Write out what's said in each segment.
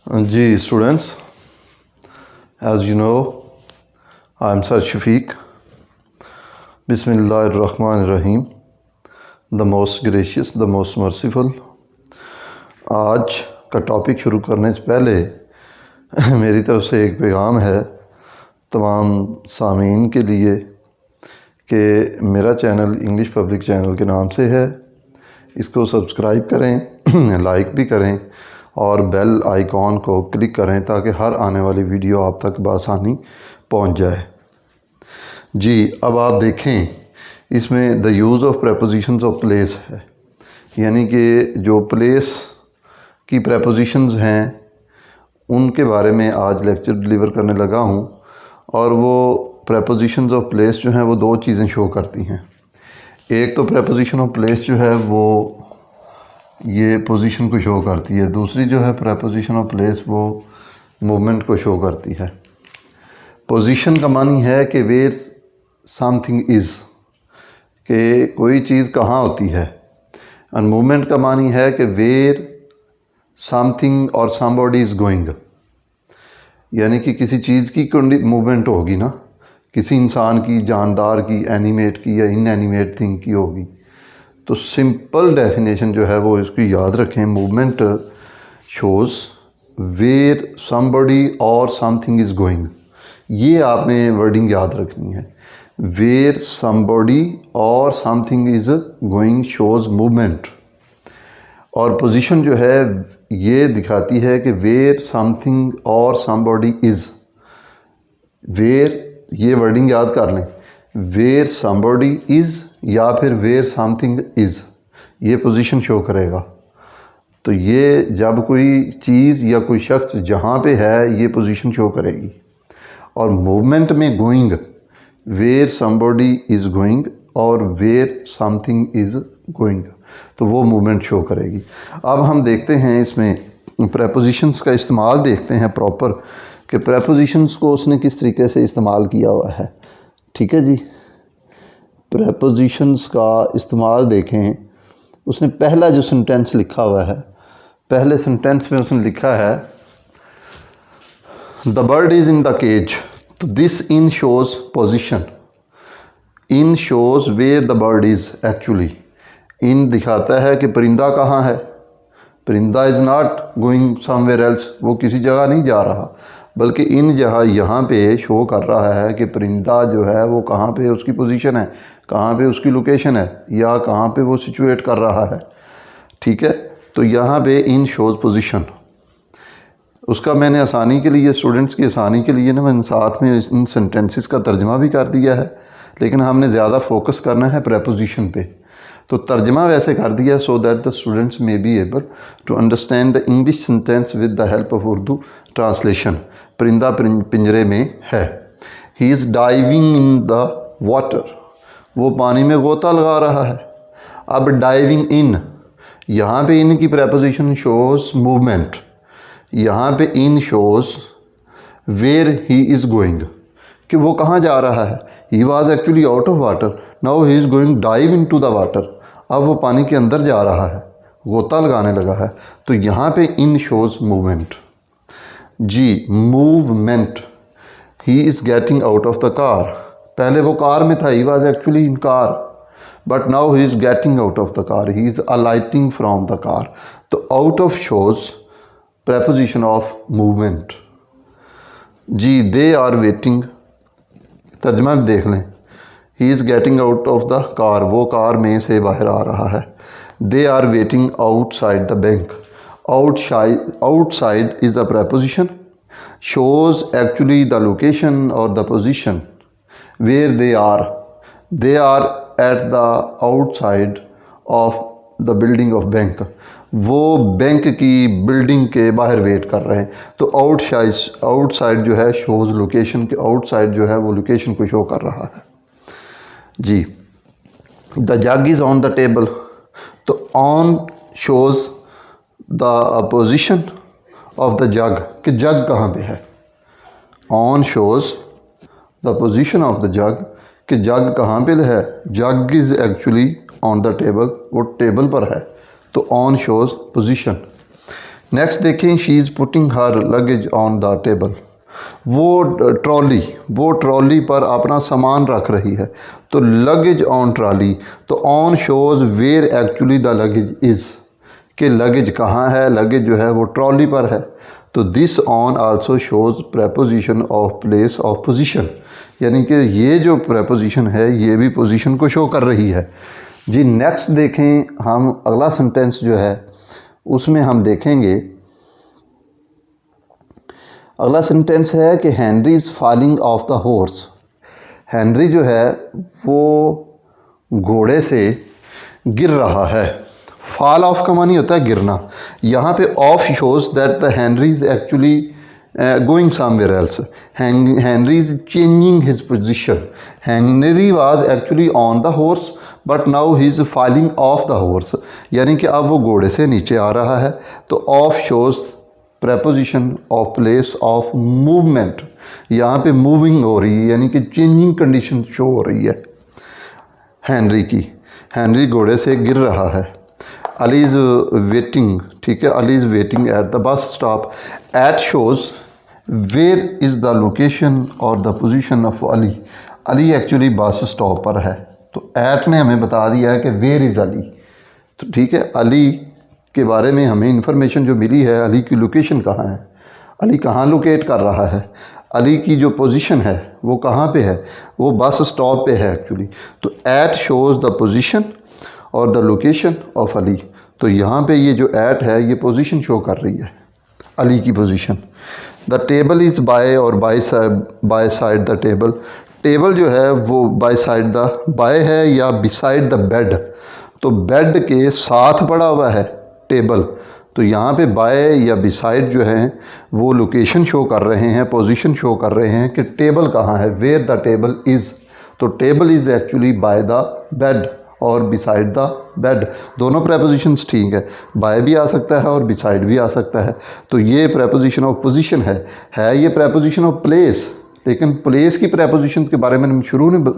Ji students, as you know, I am Sir Shafiq. Bismillahirrahmanirrahim. The most gracious, the most merciful. आज का topic शुरू करने से पहले मेरी तरफ से एक पैगाम है तमाम सामीन के लिए कि मेरा चैनल इंग्लिश पब्लिक चैनल के नाम से है। इसको सब्सक्राइब करें, लाइक भी करें और बेल आइकॉन को क्लिक करें ताकि हर आने वाली वीडियो आप तक बआसानी पहुंच जाए। जी, अब आप देखें, इसमें the use of prepositions of place है, यानी कि जो प्लेस की प्रेपोजिशंस हैं उनके बारे में आज लेक्चर डिलीवर करने लगा हूं। और वो प्रेपोजिशंस ऑफ प्लेस जो हैं वो दो चीज़ें शो करती हैं। एक तो प्रेपोजिशन ऑफ प्लेस जो है वो ये पोजीशन को शो करती है, दूसरी जो है प्रेपोजिशन ऑफ प्लेस वो मूवमेंट को शो करती है। पोजीशन का मानी है कि वेयर समथिंग इज़, कि कोई चीज़ कहाँ होती है। और मूवमेंट का मानी है कि वेयर समथिंग और समबॉडी इज़ गोइंग, यानी कि किसी चीज़ की मूवमेंट होगी ना, किसी इंसान की, जानदार की, एनिमेट की या इनएनिमेट थिंग की होगी। तो सिंपल डेफिनेशन जो है वो इसकी याद रखें, मूवमेंट शोज़ वेयर समबडी और समथिंग इज़ गोइंग। ये आपने वर्डिंग याद रखनी है, वेयर समबडी और something is going shows movement. और पोजीशन जो है ये दिखाती है कि वेयर समथिंग और समबडी इज़। वेयर, ये वर्डिंग याद कर लें, वेयर समबडी इज़ या फिर वेयर समथिंग इज़, ये पोजीशन शो करेगा। तो ये जब कोई चीज़ या कोई शख्स जहाँ पे है ये पोजीशन शो करेगी। और मूवमेंट में going, where somebody is going और वेयर समथिंग इज़ गोइंग, तो वो मूवमेंट शो करेगी। अब हम देखते हैं इसमें प्रेपोजिशंस का इस्तेमाल देखते हैं प्रॉपर, कि प्रेपोजिशंस को उसने किस तरीके से इस्तेमाल किया हुआ है। ठीक है जी, प्रेपोजिशंस का इस्तेमाल देखें। उसने पहला जो सेंटेंस लिखा हुआ है, पहले सेंटेंस में उसने लिखा है the bird is in the cage. तो this in shows position, in shows where the bird is. Actually in दिखाता है कि परिंदा कहाँ है। परिंदा is not going somewhere else, वो किसी जगह नहीं जा रहा, बल्कि इन यहाँ पे शो कर रहा है कि परिंदा जो है वो कहाँ पे उसकी पोजीशन है, कहाँ पे उसकी लोकेशन है, या कहाँ पे वो सिचुएट कर रहा है। ठीक है, तो यहाँ पे इन शोज़ पोजीशन। उसका मैंने आसानी के लिए, स्टूडेंट्स की आसानी के लिए ना, मैंने साथ में इन सेंटेंसेस का तर्जमा भी कर दिया है, लेकिन हमने ज़्यादा फोकस करना है प्रेपोजिशन पे। तो तर्जमा वैसे कर दिया so that the students may be able to understand the English sentence with the help of Urdu translation. परिंदा पिंजरे में है। He is diving in the water, वो पानी में गोता लगा रहा है। अब डाइविंग इन, यहाँ पे इन की प्रेपोजिशन शोज़ मूवमेंट। यहाँ पे in shows where he is going, कि वो कहाँ जा रहा है। He was actually out of water, now he is going dive into the water. अब वो पानी के अंदर जा रहा है, गोता लगाने लगा है। तो यहाँ पे इन शोज़ मूवमेंट। जी, movement. He is getting out of the car, पहले वो कार में था, he was actually in car, but now he is getting out of the car, he is alighting from the car. तो out of shows preposition of movement. जी, they are waiting, तर्जमा भी देख लें, he is getting out of the car, वो car में से बाहर आ रहा है। They are waiting outside the bank. Outside is the preposition, shows actually the location or the position where they are at the outside of the building of bank। वो bank की building के बाहर वेट कर रहे हैं। तो outside जो है शोज़ लोकेशन, के आउटसाइड जो है वो लोकेशन को शो कर रहा है। जी, the jug is on the table. तो on shows the position of the jug, कि जग कहाँ पे है। On shows the position of the jug, कि जग कहाँ पे है। Jug is actually on the table, वो टेबल पर है। तो ऑन शोज़ पोजीशन। नेक्स्ट देखें, she is putting her luggage on the table. वो ट्रॉली पर अपना सामान रख रही है। तो लगेज ऑन ट्रॉली, तो on shows where actually the luggage is, कि लगेज कहाँ है, लगेज जो है वो ट्रॉली पर है। तो this on also shows preposition of place of position, यानी कि ये जो प्रेपोजिशन है ये भी पोजीशन को शो कर रही है जी। नेक्स्ट देखें, हम अगला सेंटेंस जो है उसमें हम देखेंगे, अगला सेंटेंस है कि Henry is falling of the horse. Henry जो है वो घोड़े से गिर रहा है। फॉल ऑफ का मानी होता है गिरना। यहाँ पे of shows that the Henry is actually going somewhere else. Henry is changing his position. Henry was actually on the horse but now he is falling of the horse, यानी कि अब वो घोड़े से नीचे आ रहा है। तो of shows preposition of place of movement, यहाँ पे मूविंग हो रही है, यानी कि चेंजिंग कंडीशन शो हो रही है हेनरी की। हेनरी घोड़े से गिर रहा है। अली इज़ वेटिंग, ठीक है, Ali is waiting at the bus stop. At shows where is the location और the position of Ali. Ali actually bus stop पर है, तो एट ने हमें बता दिया है कि वेयर इज़ अली। तो ठीक है, अली के बारे में हमें इंफॉर्मेशन जो मिली है, अली की लोकेशन कहाँ है, अली कहाँ लोकेट कर रहा है, अली की जो पोजीशन है वो कहाँ पे है, वो बस स्टॉप पे है एक्चुअली। तो एट शोज़ द पोजीशन और द लोकेशन ऑफ अली। तो यहाँ पे ये जो एट है ये पोजीशन शो कर रही है, अली की position. The table is by और by side the table. Table जो है वो बाय साइड द, बाय है या बिसाइड द बेड, तो बेड के साथ पड़ा हुआ है टेबल। तो यहाँ पे बाय या बिसाइड जो है वो लोकेशन शो कर रहे हैं, पोजीशन शो कर रहे हैं कि टेबल कहाँ है, वेयर द टेबल इज़। तो table is actually by the bed और बिसाइड द बेड, दोनों प्रेपोजिशंस ठीक है। बाय भी आ सकता है और बिसाइड भी आ सकता है। तो ये प्रेपोजिशन ऑफ पोजीशन है ये प्रेपोजिशन ऑफ प्लेस। लेकिन प्लेस की प्रेपोजिशंस के बारे में मैंने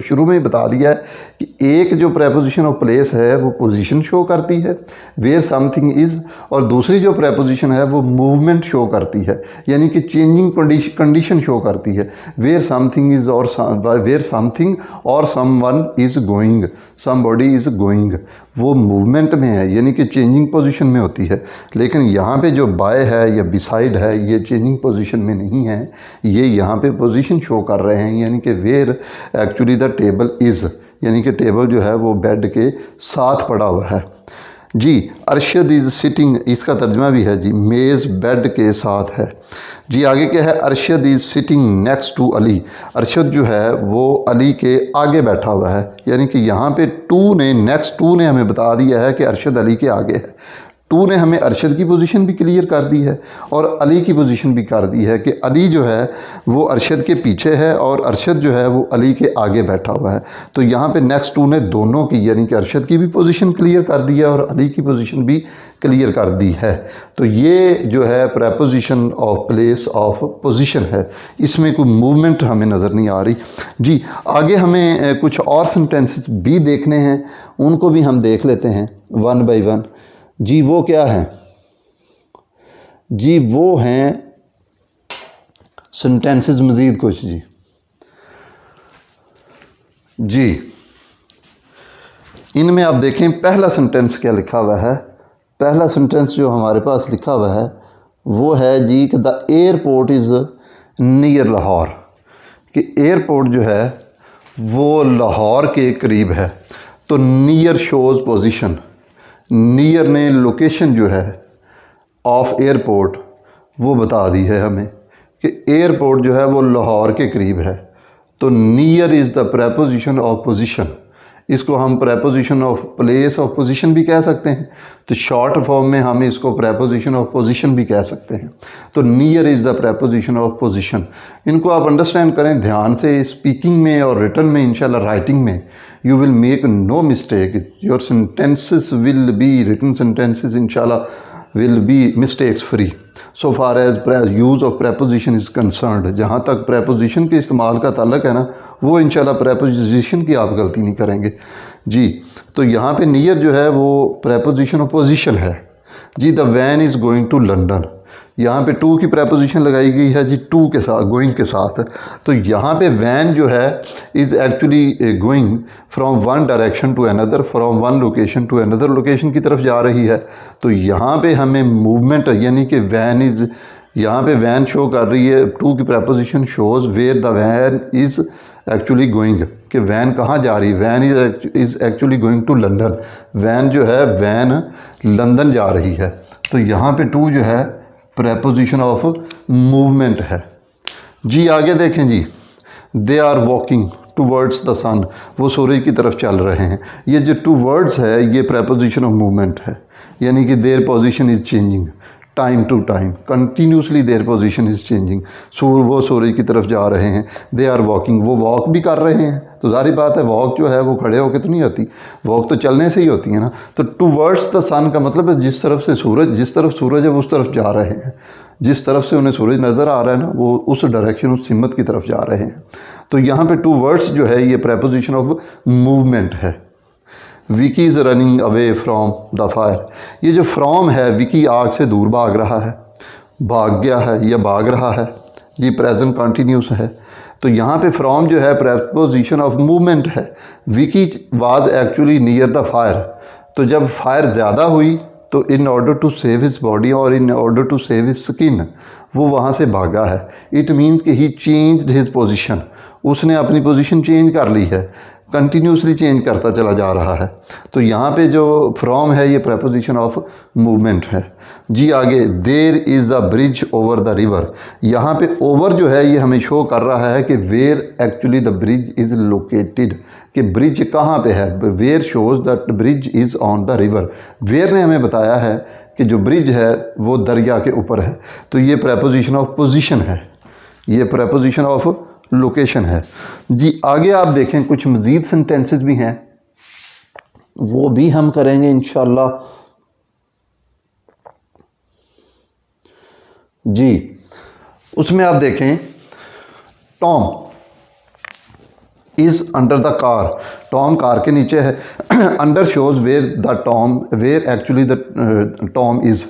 शुरू में ही बता दिया है कि एक जो प्रेपोजिशन ऑफ प्लेस है वो पोजीशन शो करती है, वेयर समथिंग इज़, और दूसरी जो प्रेपोजिशन है वो मूवमेंट शो करती है, यानी कि चेंजिंग कंडीशन शो करती है। वेयर समथिंग इज़ और वेयर समथिंग और someone is going, somebody is going, वो मूवमेंट में है, यानी कि चेंजिंग पोजीशन में होती है। लेकिन यहाँ पे जो बाय है या बिसाइड है ये चेंजिंग पोजीशन में नहीं है, ये यहाँ पे पोजीशन शो कर रहे हैं, यानी कि where actually the table is, यानी कि टेबल जो है वो बेड के साथ पड़ा हुआ है जी। अरशद इज़ सिटिंग, इसका तर्जमा भी है जी, मेज़ बेड के साथ है जी। आगे क्या है, Arshad is sitting next to Ali. Arshad जो है वो अली के आगे बैठा हुआ है, यानी कि यहाँ पे टू ने, नेक्स्ट टू ने हमें बता दिया है कि अरशद अली के आगे है। टू ने हमें अरशद की पोजीशन भी क्लियर कर दी है और अली की पोजीशन भी कर दी है कि अली जो है वो अरशद के पीछे है और अरशद जो है वो अली के आगे बैठा हुआ है। तो यहाँ पे नेक्स्ट टू ने दोनों की, यानी कि अरशद की भी पोजीशन क्लियर कर दी है और अली की पोजीशन भी क्लियर कर दी है। तो ये जो है preposition of place of position है, इसमें कोई मूवमेंट हमें नज़र नहीं आ रही जी। आगे हमें कुछ और सेंटेंसेस भी देखने हैं, उनको भी हम देख लेते हैं वन बाय वन जी। वो क्या है जी, वो हैं सेंटेंसेस मज़ीद कुछ जी। इनमें आप देखें पहला सेंटेंस क्या लिखा हुआ है। पहला सेंटेंस जो हमारे पास लिखा हुआ है वो है जी कि the airport is near Lahore, कि एयरपोर्ट जो है वो लाहौर के करीब है। तो नियर शोज़ पोजीशन, नियर ने लोकेशन जो है ऑफ एयरपोर्ट वो बता दी है हमें कि एयरपोर्ट जो है वो लाहौर के करीब है। तो near is the preposition of position, इसको हम preposition of place of position भी कह सकते हैं। तो शॉर्ट फॉर्म में हम इसको प्रेपोजिशन ऑफ पोजीशन भी कह सकते हैं। तो near is the preposition of position. इनको आप अंडरस्टैंड करें ध्यान से, स्पीकिंग में और रिटन में, इंशाल्लाह राइटिंग में you will make no mistake, your sentences will be, written sentences inshallah will be mistakes free so far as use of preposition is concerned। जहाँ तक preposition के इस्तेमाल का ताल्लुक है ना, वो इंशाल्लाह preposition की आप गलती नहीं करेंगे जी। तो यहाँ पे नियर जो है वो preposition of position है। जी the van is going to London, यहाँ पे टू की प्रेपोजिशन लगाई गई है जी टू के साथ, गोइंग के साथ। तो यहाँ पे वैन जो है is actually going from one direction to another, from one location to another location की तरफ जा रही है। तो यहाँ पे हमें मूवमेंट यानी कि वैन इज़, यहाँ पे वैन शो कर रही है, टू की preposition shows where the van is actually going, कि वैन कहाँ जा रही है, van is actually going to London, van जो है वैन लंदन जा रही है। तो यहाँ पे टू जो है प्रेपोजिशन ऑफ मूवमेंट है जी। आगे देखें जी, they are walking towards the sun, वो सूरज की तरफ चल रहे हैं। ये जो टूवर्ड्स है ये प्रेपोजिशन ऑफ मूवमेंट है, यानी कि their position is changing time to time, continuously their position is changing. वो सूरज की तरफ जा रहे हैं। दे आर वॉकिंग, वो वॉक भी कर रहे हैं। तो जाहिर बात है वॉक जो है वो खड़े होकर तो नहीं होती, वॉक तो चलने से ही होती है ना। तो टूवर्ड्स द सन का मतलब है जिस तरफ से सूरज, जिस तरफ सूरज है वो उस तरफ जा रहे हैं, जिस तरफ से उन्हें सूरज नज़र आ रहा है ना वो उस डायरेक्शन, उस सिमत की तरफ जा रहे हैं। तो यहाँ पे टूवर्ड्स जो है ये प्रेपोजिशन ऑफ मूवमेंट है। Vicky is running away from the fire, ये जो फ्रॉम है विकी आग से दूर भाग रहा है, भाग गया है या भाग रहा है जी, प्रेजेंट कंटिन्यूस है। तो यहाँ पे फ्रॉम जो है प्रेपोजिशन ऑफ मूवमेंट है। Vicky was actually near the fire, तो जब फायर ज़्यादा हुई तो in order to save his body और in order to save his skin वो वहाँ से भागा है। इट मीन्स कि ही चेंज्ड हिज पोजीशन, उसने अपनी पोजीशन चेंज कर ली है, कंटिन्यूसली चेंज करता चला जा रहा है। तो यहाँ पे जो फ्रॉम है ये प्रेपोजिशन ऑफ मूवमेंट है जी। आगे, there is a bridge over the river, यहाँ पे ओवर जो है ये हमें शो कर रहा है कि where actually the bridge is located, कि ब्रिज कहाँ पे है। Where shows that bridge is on the river, where ने हमें बताया है कि जो ब्रिज है वो दरिया के ऊपर है। तो ये प्रेपोजिशन ऑफ पोजीशन है, ये प्रेपोजिशन ऑफ लोकेशन है जी। आगे आप देखें कुछ मज़ीद सेंटेंसेस भी हैं, वो भी हम करेंगे इंशाल्लाह जी। उसमें आप देखें Tom is under the car, Tom car के नीचे है। Under shows where the Tom, where actually the Tom is,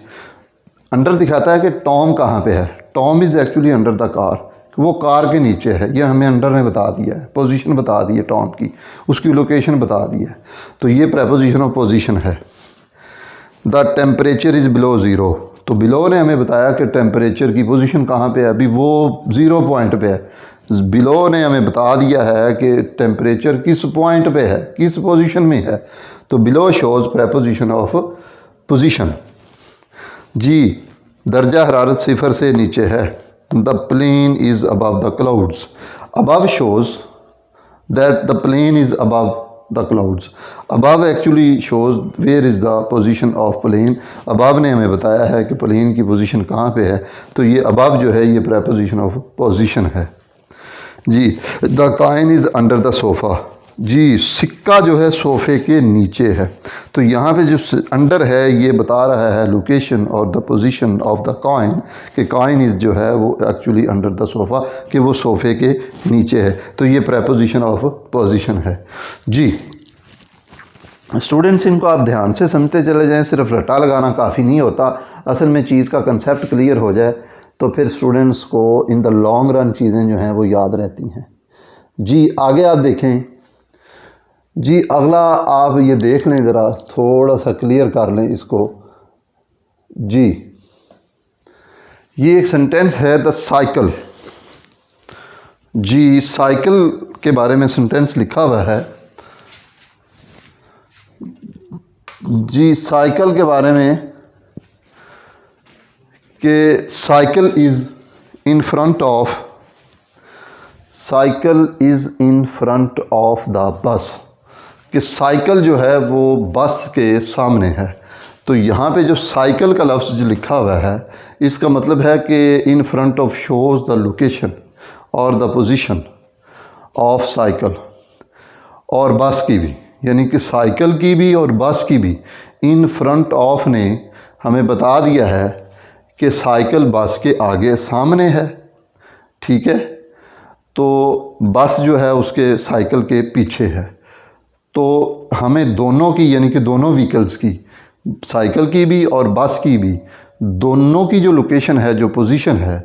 under दिखाता है कि टॉम कहाँ पे है। Tom is actually under the car, वो कार के नीचे है, ये हमें अंडर ने बता दिया है, पोजीशन बता दी है टॉम की, उसकी लोकेशन बता दी है। तो ये प्रेपोजिशन ऑफ पोजीशन है। The temperature is below zero, तो बिलो ने हमें बताया कि टेम्परेचर की पोजीशन कहाँ पे है, अभी वो 0 पॉइंट पे है। बिलो ने हमें बता दिया है कि टेम्परेचर किस पॉइंट पे है, किस पोजीशन में है। तो below shows preposition of position जी। दर्जा हरारत 0 से नीचे है। The plane is above the clouds, above shows that the plane is above the clouds. Above actually shows where is the position of plane, above ने हमें बताया है कि प्लेन की पोजीशन कहाँ पे है। तो ये अबव जो है ये प्रेपोजिशन ऑफ पोजीशन है जी। The coin is under the sofa जी, सिक्का जो है सोफ़े के नीचे है। तो यहाँ पे जो अंडर है ये बता रहा है लोकेशन और the position of the coin, कि कॉइन इज़ जो है वो एक्चुअली अंडर द सोफ़ा, कि वो सोफ़े के नीचे है। तो ये प्रेपोजिशन ऑफ पोजीशन है जी। स्टूडेंट्स इनको आप ध्यान से समझते चले जाएं, सिर्फ रटा लगाना काफ़ी नहीं होता, असल में चीज़ का कंसेप्ट क्लियर हो जाए तो फिर स्टूडेंट्स को इन द लॉन्ग रन चीज़ें जो हैं वो याद रहती हैं जी। आगे आप देखें जी, अगला आप ये देख लें, ज़रा थोड़ा सा क्लियर कर लें इसको जी। ये एक सेंटेंस है द साइकिल जी, साइकिल के बारे में सेंटेंस लिखा हुआ है जी। साइकिल के बारे में कि cycle is in front of, cycle is in front of the bus, कि साइकिल जो है वो बस के सामने है। तो यहाँ पे जो साइकिल का लफ्ज़ जो लिखा हुआ है इसका मतलब है कि in front of shows the location और द पोजीशन ऑफ साइकिल, और बस की भी, यानी कि साइकिल की भी और बस की भी। इन फ्रंट ऑफ ने हमें बता दिया है कि साइकिल बस के आगे सामने है, ठीक है। तो बस जो है उसके साइकिल के पीछे है। तो हमें दोनों की, यानी कि दोनों व्हीकल्स की साइकिल की भी और बस की भी, दोनों की जो लोकेशन है, जो पोजीशन है,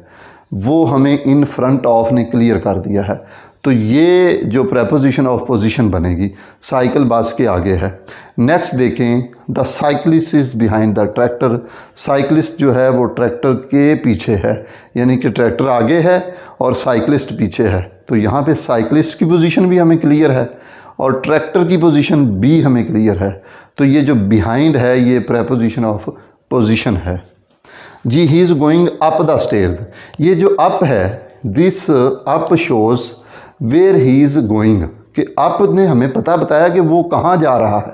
वो हमें इन फ्रंट ऑफ ने क्लियर कर दिया है। तो ये जो प्रेपोजिशन ऑफ पोजीशन बनेगी साइकिल बस के आगे है। नेक्स्ट देखें, the cyclist is behind the tractor. Cyclist जो है वो ट्रैक्टर के पीछे है, यानी कि ट्रैक्टर आगे है और साइकिलिस्ट पीछे है। तो यहाँ पे साइकिलिस्ट की पोजीशन भी हमें क्लियर है और ट्रैक्टर की पोजीशन भी हमें क्लियर है। तो ये जो बिहाइंड है ये प्रेपोजिशन ऑफ पोजीशन है। जी, he is going up the stairs. ये जो अप है, this up shows where he is going, कि अप ने हमें पता बताया कि वो कहाँ जा रहा है।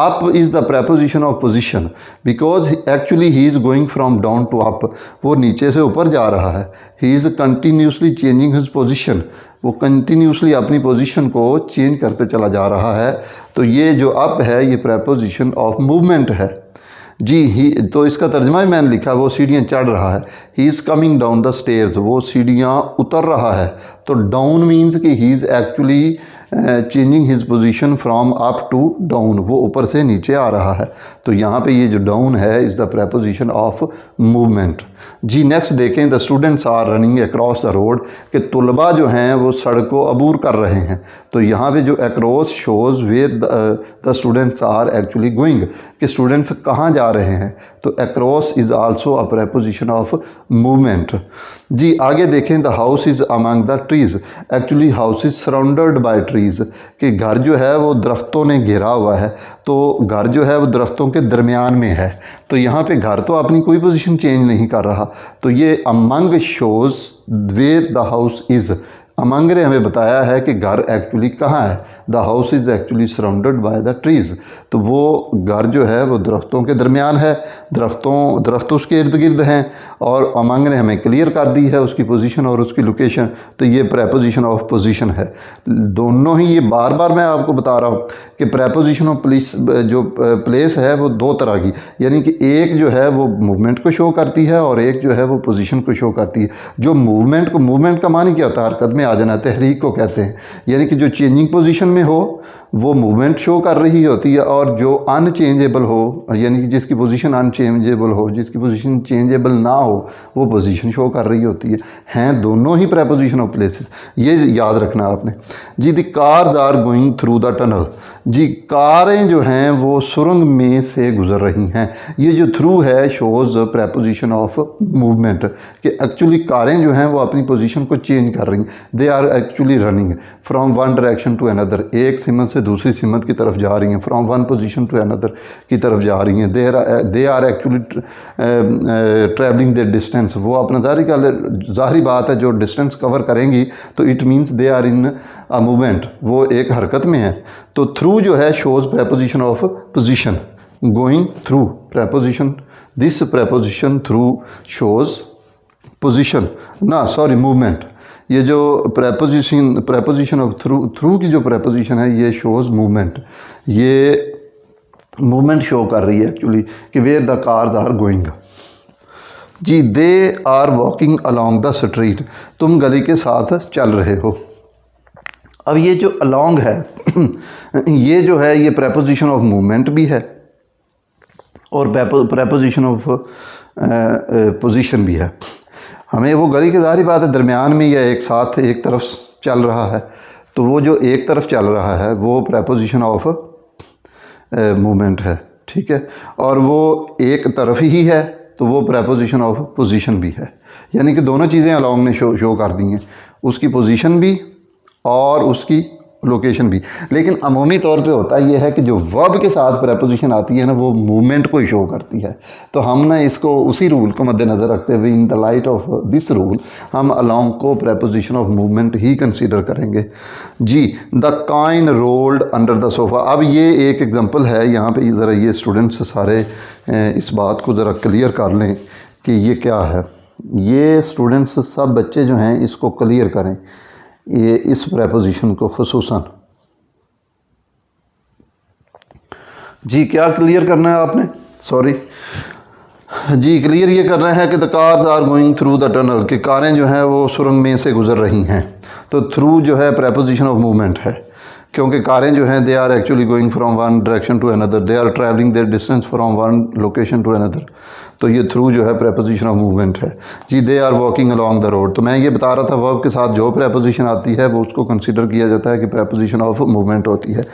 Up is the preposition of position because actually he is going from down to up, वो नीचे से ऊपर जा रहा है। He is continuously changing his position, वो कंटिन्यूसली अपनी पोजीशन को चेंज करते चला जा रहा है। तो ये जो अप है ये प्रेपोजिशन ऑफ मूवमेंट है। जी, ही, तो इसका तर्जमा ही मैंने लिखा, वो सीढ़ियाँ चढ़ रहा है। He is coming down the stairs, वो सीढ़ियाँ उतर रहा है। तो डाउन मीन्स कि he is actually changing his position from up to down, वो ऊपर से नीचे आ रहा है। तो यहाँ पे ये जो डाउन है is the preposition of movement. जी, नेक्स्ट देखें, the students are running across the road, कि तुलबा जो हैं वो सड़क को अबूर कर रहे हैं। तो यहाँ पे जो across shows where the students are actually going, कि स्टूडेंट्स कहाँ जा रहे हैं। तो across is also a preposition of movement. जी, आगे देखें, the house is among the trees. Actually house is surrounded by trees, कि घर जो है वो दरख्तों ने घेरा हुआ है। तो घर जो है वो दरख्तों के दरमियान में है। तो यहाँ पे घर तो अपनी कोई पोजीशन चेंज नहीं कर रहा। तो ये among shows where the house is, among ने हमें बताया है कि घर एक्चुअली कहाँ है। The house is actually surrounded by the trees, तो वो घर जो है वो दरख्तों के दरमियान है, दरख्त उसके इर्द गिर्द हैं। और अमंग ने हमें क्लियर कर दी है उसकी पोजीशन और उसकी लोकेशन। तो ये प्रेपोजिशन ऑफ पोजीशन है। दोनों ही, ये बार बार मैं आपको बता रहा हूँ कि प्रेपोजिशन ऑफ प्लेस है वो दो तरह की, यानी कि एक जो है वो मूवमेंट को शो करती है और एक जो है वो पोजीशन को शो करती है। जो मूवमेंट का मानी क्या होता है? हरकत में आ जाना, तहरीक को कहते हैं। यानी कि जो चेंजिंग पोजीशन में हो वो मूवमेंट शो कर रही होती है, और जो अनचेंजेबल हो, यानी कि जिसकी पोजीशन अनचेंजेबल हो, जिसकी पोजीशन चेंजेबल ना हो, वो पोजीशन शो कर रही होती है। हैं दोनों ही प्रेपोजिशन ऑफ प्लेसेस, ये याद रखना आपने। जी, the cars are going through the tunnel. जी, कारें जो हैं वो सुरंग में से गुजर रही हैं। ये जो थ्रू है शोज़ प्रेपोजिशन ऑफ मूवमेंट, कि एक्चुअली कारें जो हैं वो अपनी पोजीशन को चेंज कर रही हैं। They are actually running from one direction to another, एक सिमत से दूसरी सिमत की तरफ जा रही हैं। From one position to another की तरफ जा रही हैं। They are actually travelling the distance, वो अपना ज़ाहिरी बात है जो डिस्टेंस कवर करेंगी तो it means they are in a movement, वो एक हरकत में है। तो थ्रू जो है shows preposition of position. Going through preposition, this preposition through shows position, ना सॉरी मूवमेंट। ये जो प्रेपोजिशन ऑफ थ्रू की जो प्रेपोजिशन है ये शोज़ मूवमेंट, ये मूवमेंट शो कर रही है एक्चुअली कि where the cars are going. जी, they are walking along the street, तुम गली के साथ चल रहे हो। अब ये जो अलॉन्ग है ये जो है ये प्रेपोजिशन ऑफ मूवमेंट भी है और प्रेपोजिशन ऑफ पोजीशन भी है। हमें वो गली की ज़ाहिर बात है दरमियान में या एक साथ एक तरफ चल रहा है, तो वो जो एक तरफ चल रहा है वो प्रेपोजिशन ऑफ मूवमेंट है, ठीक है। और वो एक तरफ ही है तो वो प्रेपोजिशन ऑफ पोजीशन भी है। यानी कि दोनों चीज़ें अलॉन्ग ने शो कर दी हैं, उसकी पोजीशन भी और उसकी लोकेशन भी। लेकिन अमूमी तौर पे होता ये है कि जो वर्ब के साथ प्रेपोजिशन आती है ना वो मूवमेंट को ही शो करती है। तो हम ना इसको उसी रूल को मद्देनज़र रखते हुए in the light of this rule हम अलॉन्ग को प्रेपोजिशन ऑफ मूवमेंट ही कंसीडर करेंगे। जी, the coin rolled under the sofa. अब ये एक एग्जांपल है, यहाँ पे ज़रा ये स्टूडेंट्स सारे इस बात को ज़रा क्लियर कर लें कि ये क्या है। ये स्टूडेंट्स सब बच्चे जो हैं इसको क्लियर करें, ये इस प्रेपोजिशन को खुसूसन। जी, क्या क्लियर करना है आपने? सॉरी जी, क्लियर ये करना है कि the cars are going through the tunnel, कि कारें जो हैं वो सुरंग में से गुजर रही हैं। तो थ्रू जो है प्रेपोजिशन ऑफ मूवमेंट है, क्योंकि कारें जो हैं they are actually going from one direction to another, they are travelling their distance from one location to another. तो ये थ्रू जो है प्रेपोजिशन ऑफ मूवमेंट है जी। They are walking along the road, तो मैं ये बता रहा था वर्ब के साथ जो प्रेपोजिशन आती है वो उसको कंसिडर किया जाता है कि प्रेपोजिशन ऑफ मूवमेंट होती है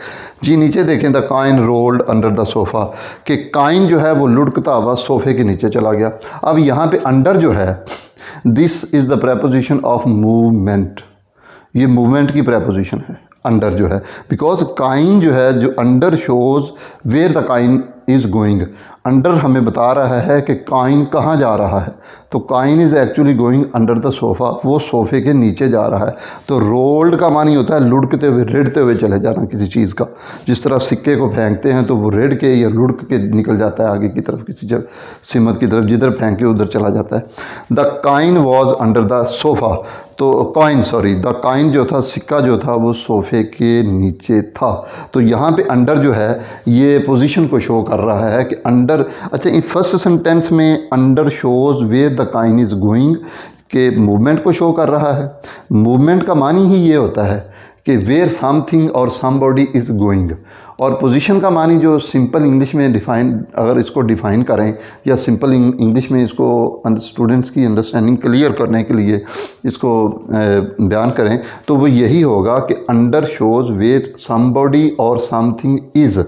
जी। नीचे देखें, the coin rolled under the sofa, कि काइन जो है वो लुढ़कता हुआ सोफ़े के नीचे चला गया। अब यहाँ पे अंडर जो है, this is the preposition of movement, ये मूवमेंट की प्रेपोजिशन है अंडर जो है, बिकॉज काइन जो है, जो under shows where the coin is going. Under हमें बता रहा है कि काइन कहाँ जा रहा है, तो coin is actually going under the sofa, वो सोफ़े के नीचे जा रहा है। तो रोल्ड का मानी होता है लुढ़कते हुए, रेड़ते हुए चले जाना किसी चीज़ का। जिस तरह सिक्के को फेंकते हैं तो वो रेड़ के या लुढ़क के निकल जाता है आगे की तरफ, किसी जगह सिमत की तरफ, जिधर फेंके उधर चला जाता है। The coin was under the sofa, तो कॉइन सॉरी द काइन जो था, सिक्का जो था वो सोफ़े के नीचे था। तो यहाँ पे अंडर जो है ये पोजीशन को शो कर रहा है कि अंडर। अच्छा, इन फर्स्ट सेंटेंस में under shows where the coin is going, के मूवमेंट को शो कर रहा है। मूवमेंट का मानी ही ये होता है कि वेयर समथिंग और समबॉडी इज़ गोइंग। और पोजीशन का मानी जो सिंपल इंग्लिश में डिफ़ाइन, अगर इसको डिफ़ाइन करें या सिंपल इंग्लिश में इसको स्टूडेंट्स की अंडरस्टैंडिंग क्लियर करने के लिए इसको बयान करें तो वो यही होगा कि अंडर शोज़ वेयर समबॉडी और समथिंग इज़।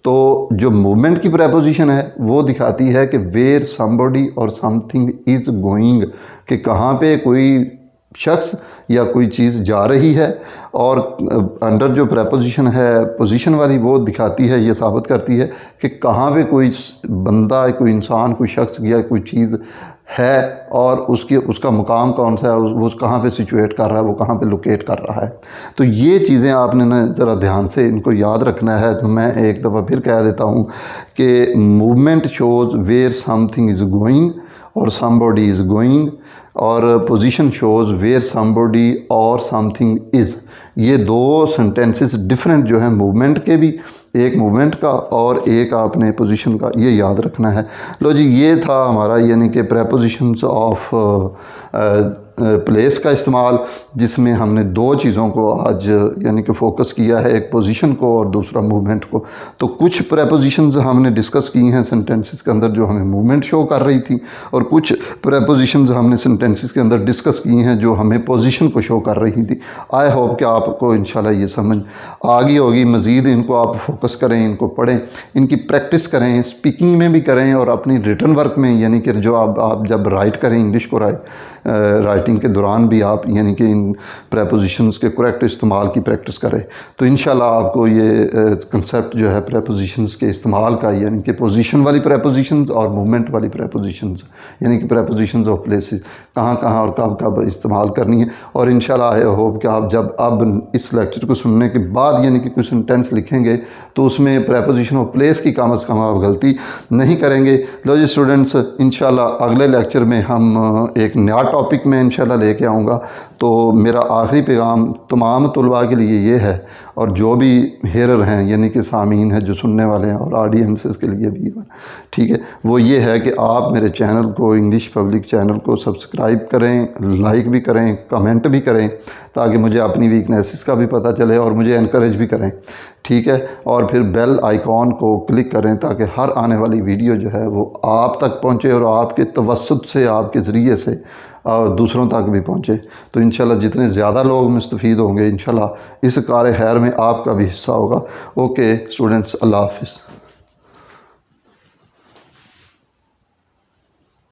तो जो मूवमेंट की प्रेपोजिशन है वो दिखाती है कि वेयर समबॉडी और समथिंग इज़ गोइंग, कि कहाँ पे कोई शख्स या कोई चीज़ जा रही है। और अंडर जो प्रेपोजिशन है पोजीशन वाली, वो दिखाती है, ये साबित करती है कि कहाँ पे कोई बंदा, कोई इंसान, कोई शख्स या कोई चीज़ है और उसका मुकाम कौन सा है, वो कहाँ पे सिचुएट कर रहा है, वो कहाँ पे लोकेट कर रहा है। तो ये चीज़ें आपने ना ज़रा ध्यान से इनको याद रखना है। तो मैं एक दफ़ा फिर कह देता हूँ कि movement shows where something is going और समबॉडी इज़ गोइंग, और पोजीशन शोज़ वेयर समबॉडी और समथिंग इज़। ये दो सेंटेंसेस डिफरेंट जो हैं मूवमेंट के भी, एक मूवमेंट का और एक आपने पोजीशन का, ये याद रखना है। लो जी, ये था हमारा यानी कि प्रेपोजिशंस ऑफ प्लेस का इस्तेमाल, जिसमें हमने दो चीज़ों को आज यानी कि फ़ोकस किया है, एक पोजीशन को और दूसरा मूवमेंट को। तो कुछ प्रेपोजिशंस हमने डिस्कस की हैं सेंटेंसेस के अंदर जो हमें मूवमेंट शो कर रही थी, और कुछ प्रेपोजिशंस हमने सेंटेंसेस के अंदर डिस्कस की हैं जो हमें पोजीशन को शो कर रही थी। आई होप कि आपको इंशाल्लाह ये समझ आ गई होगी। मज़ीद इनको आप फोकस करें, इनको पढ़ें, इनकी प्रैक्टिस करें, स्पीकिंग में भी करें और अपनी रिटन वर्क में, यानी कि जो आप जब राइट करें इंग्लिश को राइटिंग के दौरान भी आप यानी कि इन प्रेपोजिशंस के करेक्ट इस्तेमाल की प्रैक्टिस करें। तो इंशाल्लाह आपको ये कंसेप्ट जो है प्रेपोजिशंस के इस्तेमाल का, यानी कि पोजीशन वाली प्रेपोजिशंस और मूवमेंट वाली प्रेपोजिशंस, यानी कि प्रेपोजिशंस ऑफ प्लेसेस, कहाँ कहाँ और कब कब इस्तेमाल करनी है। और इंशाल्लाह आई होप कि आप जब अब इस लेक्चर को सुनने के बाद यानी कि कुछ सेंटेंस लिखेंगे तो उसमें प्रेपोजिशन ऑफ प्लेस की कम से कम आप गलती नहीं करेंगे। लो जी स्टूडेंट्स, इंशाल्लाह अगले लेक्चर में हम एक नया टॉपिक में इंशाल्लाह लेके आऊँगा। तो मेरा आखिरी पैगाम तमाम तलबा के लिए ये है, और जो भी हेरर हैं यानी कि सामीन हैं जो सुनने वाले हैं, और ऑडियंसेस के लिए भी, ठीक है, वो ये है कि आप मेरे चैनल को, इंग्लिश पब्लिक चैनल को सब्सक्राइब करें, लाइक भी करें, कमेंट भी करें, ताकि मुझे अपनी वीकनेसेस का भी पता चले और मुझे इनकरेज भी करें, ठीक है। और फिर बेल आइकॉन को क्लिक करें ताकि हर आने वाली वीडियो जो है वो आप तक पहुंचे और आपके तवस्सुत से, आपके ज़रिए से और दूसरों तक भी पहुंचे। तो इंशाल्लाह जितने ज़्यादा लोग मुस्तफ़ीद होंगे, इंशाल्लाह इस कार खैर में आपका भी हिस्सा होगा। ओके स्टूडेंट्स, अल्लाह हाफ़िज़।